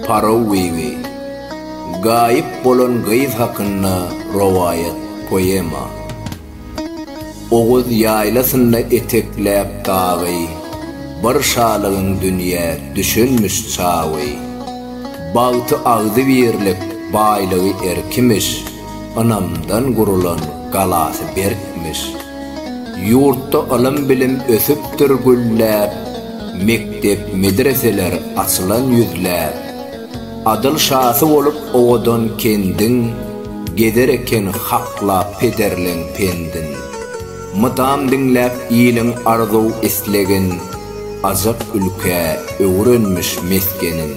Parawevi Gayip bolan gıyz hakkında rovayet poema. Oğuz yaylasında eteklep dağı, barşalığın dünya düşünmüş çağı. Bağıtı ağzı birlik baylığı erkimiş, anamdan gurulan galası berkmiş. Yurtta alım bilim ösüptür güllep, mektep medreseler açılan yüzlep. Adıl şası olup oğudan kendin, gedereken hakla pederlen pendin. Mıtam dinlep iyilin arzu islegin, azap ülke öğrenmiş meskenin.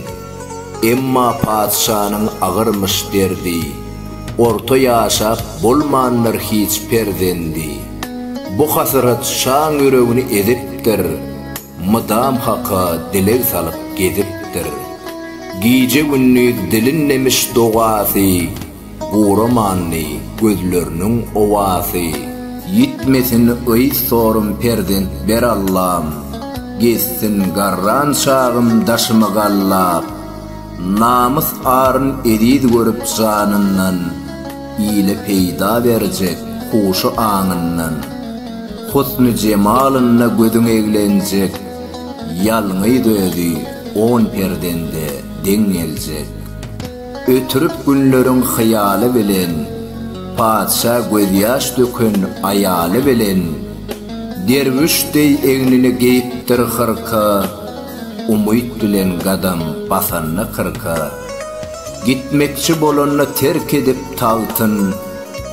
Emma padişanın ağırmış derdi, orta yaşap bolmanlar hiç perdendi. Bu hasırat şan yüreğini ediptir, mıdam haka dile salıp gediptir. Gece günlük dilinlemiş doğası, buğramanlı gözlerinin ovası. Yitmesin ıy sorun perdent ber Allah'ım, geçsin garran çağım daşımı gallap. Namus arın edid görüp canından, iyile peyda verecek huşu anından. Husnu cemalınla gözün eglenecek, yalngıy dödü on perdende dengelecek. Ötürüp günlerin hayali bilen, padişah gözyaş dökün ayali bilen. Derviş dey egnini geyiptir hırka, umuyt dilen gadam basanna kırka. Gitmekçi bolanna terk edip tağıtın,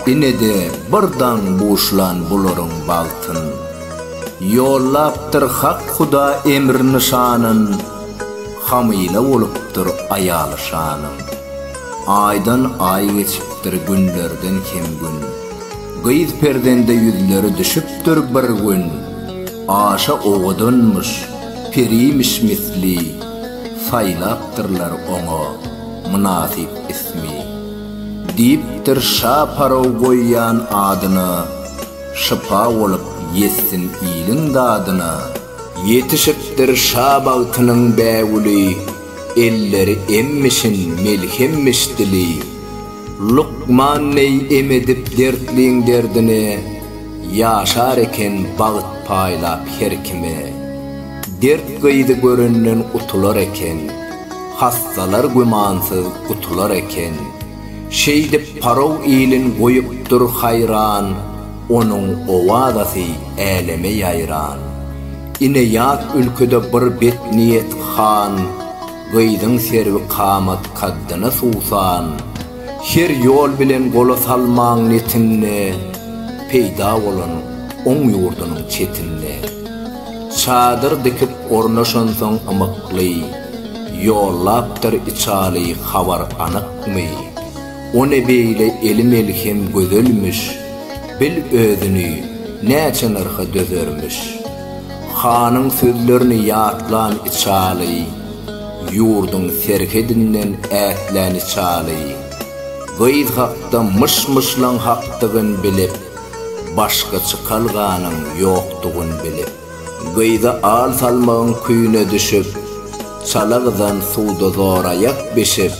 ine de birdan boşlan bulurun baltın. Yollaptır hak huda emir nişanın, hamile oluptur ayalı şanın. Aydan ay geçiptir günlerden kim gün, gıyız perdende yüzleri düşüptür bir gün. Aşa oğudunmuş, periymiş misli, saylaptırlar onu münasip ismi. Deyiptir şa parov goyyan adını, şıpa olup yesin iyilin dadını. Yetişiptir şa bağıtının bəvuli, elleri emmişin melhemmiş dili. Lukman ney emedip dertliğin derdini, yaşar eken bağıt paylap her kime. Dert gıydı görünnen utular eken, hastalar gümansız utular eken. Şeydip parov iyilin koyuptur hayran, onun ovadası eleme yayran. İne yat ülkede bir bet niyet khan, gıydın servi kamat kaddına susan. Her yol bilen gola salman netinne, peyda olan on yurdunun çetinne. Çadır dikip ornaşansan amıklı, yollaptır içali havar anıkmı. O nebeyle elim elhem gözülmüş, bil özünü neçen ırkı dözörmüş. Hanın sözlerini yatlan içali, yurdun serkedinden ätlen içali. Gıyız hakta mışmışlan haktığın bilip, başka çıkalganın yoktuğun bilip. Gıyda al salmağın kuyuna düşüp, çalağıdan suda zorayak beşip.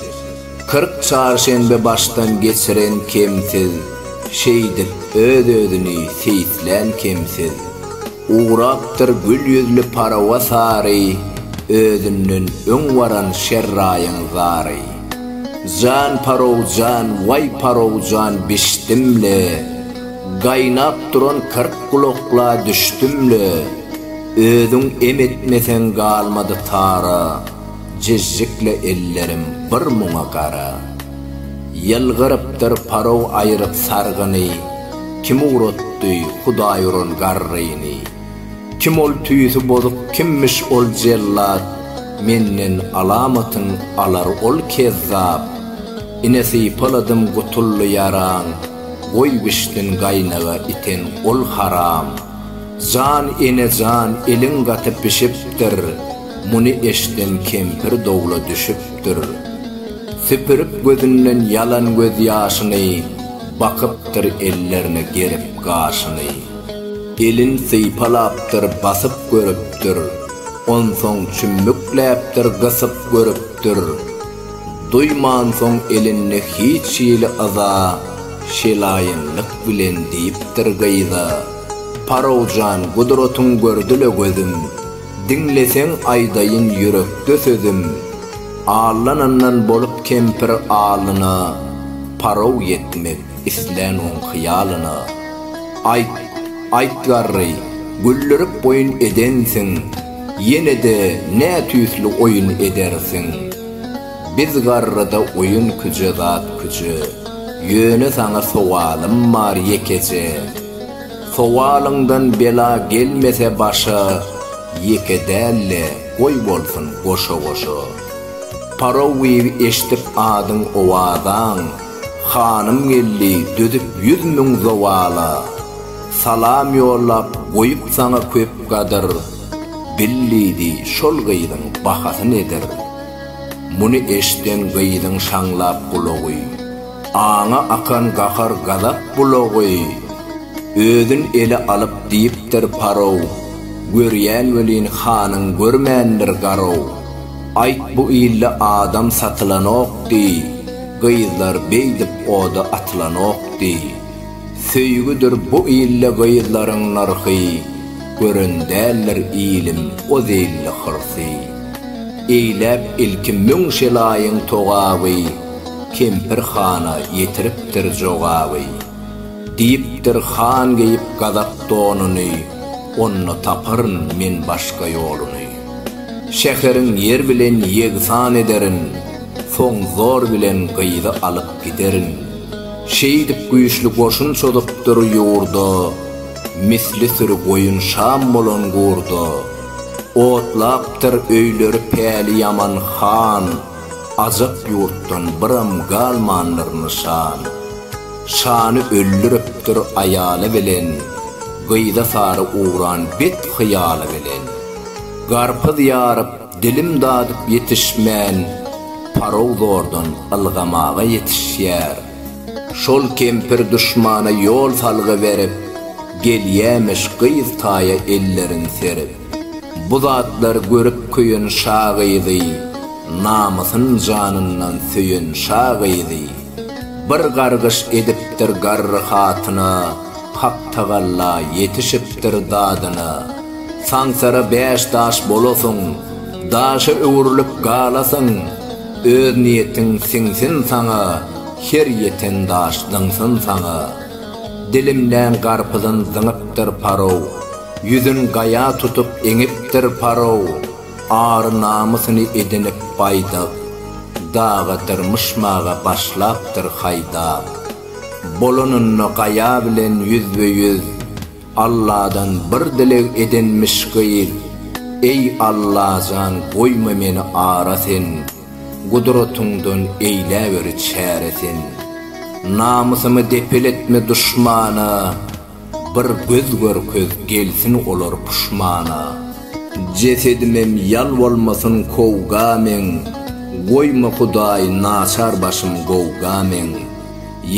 40 çarşembe baştan geçiren kimsiz, şeydip öz-özünü seyitlen kimsiz. Uğraptır gül yüzlü parava sarı, özünün ön varan şerrayın zari. Can parov can, vay parov can biştimle, gaynap duran 40 kulokla düştümle. Özün emetmesen kalmadı tara, cizcikle ellerim bir muna kara. Yılgırıptır parov ayırıp sargını, kim uğratdı Hudayurun garrını. Kim ol tüyüsü bozuk, kimmiş ol cellat, mennen alamatın alar ol kezzap. İnesi paladım gutullu yaran, goy biştin gaynağa iten ol haram. Can ene can elin gatı pişiptir, muni eşten kempir doğula düşüptür. Süpürüp gözünden yalan göz yaşını, bakıptır ellerine gerip gaşını. Elin sıypalaptır basıp görüptür, on son çümmükläptir gısıp görüptür. duyman soň elinne hiç ýyly aza, şelayynlyk bilen diýipdir gaýda. Parawjan gudrotuň gördüle gözüm, dinleseň aýdaýyn yürekde sözüm. Ağlanandan bolup kempir ağlına, paraw yetmek islen on hyýalyna. Ayt garry, güllürip boyun edensiň, ýene de nä tüýsli oyun edersiň. Biz garryda oyun küje zat küje, ýöne saňa sowalym bar ýekece. Sowalyňdan bela gelmese başa, ýeke dälle goý bolsun goşa-goşa. Parawy eşitip adyň owadan, hanım geldi dödüp 100.000 zawala. Salam ýollap goýup saňa köp gadyr, billidi şol gaýdyň bahasy nedir? Muny eşden gaýdyň şaňlap bulagy, aňa akan gahar gazap bulagy. Ödün ele alıp diýipdir paraw, görýän welin hanyň görmändir garaw. Ayt bu ille adam satylanokdy, gaýzlar beýdip oda atlanokdy. Söýgüdir bu ille gaýzlaryň narhy, görendäller ilim o zelle hyrsy. Eýläp ilki müň şelaýyň togawy, kempir hana ýetiripdir jogawy. Diýipdir han geýip gazap donuny, onu tapyryn men başga ýoluny. Şäheriň ýer bilen ýegsan ederin, soň zor bilen gaýda alyp giderin. Şeýdip güýçli goşun çodupdyr ýurda, misli sürü goýun şam bolan gurda. Otlapdyr öýleri päli yaman han, azap ýurtdan biram galmandyr nişan. Şany öldürüpdir aýaly bilen, gaýda sary uğran bet hyýaly bilen. Garpy ýaryp dilim dadyp ýetişmän, paraw zordan ylgamaga ýetişýär. Şol kempir düşmana ýol salgy berip, gelýämiş gyýz taýa ellerin serip. Bu zatlar görüp köýün şagydy, namysyn janyndan söýen şagydy. Bir gargyş edipdir garry hatyna, hak tagalla ýetişipdir dadyna. Saňsara 5 daş bolasyň, daşy öwürlüp galasyň, öz niýetiň siňsin saňa, her ýeten daş dyňsyn saňa. Dilimden garpydan zyňypdyr paraw, ýüzün gaýa tutup eňipdir paraw. Ar namysyny edinip baýda, dağıtırmışmağa başlapdyr haýdap. Bolanyny gaýa bilen ýüzbe-ýüz, Allah'dan bir dilek edinmiş gaýyl. Ey Allah'jan goýma meni ara sen, gudratyňdan eýläber çäresin. Namysymy depeletme düşmana, bir göz görköz gelsin olar puşmana. Cesedimem yal bolmasyn kowgamen, goýma Hudaý naçar başym gowgamen.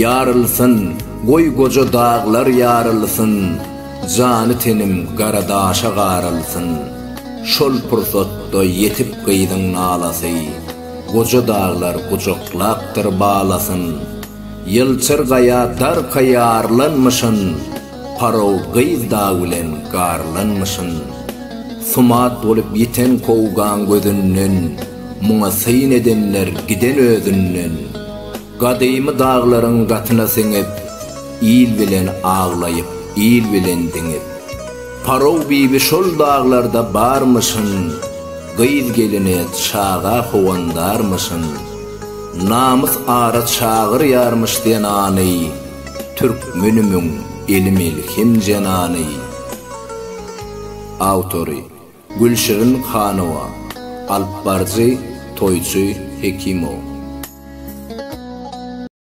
Yarılsın, goý goja dağlar yarılsın, jany tenim garadaşa garylsın. Şol pursatda yetip gaýdyň nalasy, goja dağlar gujoklapdyr balasyn. Ýylçyr gaýa dar kaýarlanmyşyn, paraw gyýz dağı bilen garlanmyşyn. Sumat bolup ýeten kowgan gözünden, muňa syň edenler giden özünden. Gadymy dağlaryň gatyna siňip, ýyl bilen ağlaýyp, ýyl bilen diňip. Paraw bibi şol dağlarda barmyşyn, gyýz geline çağa howandarmyşyn. Namys ara çağır ýarmyş denany, türkmenimiň elmel hem janany. Awtory Gülşirin Hanowa, Alpbarjy Toyçy Hekimow.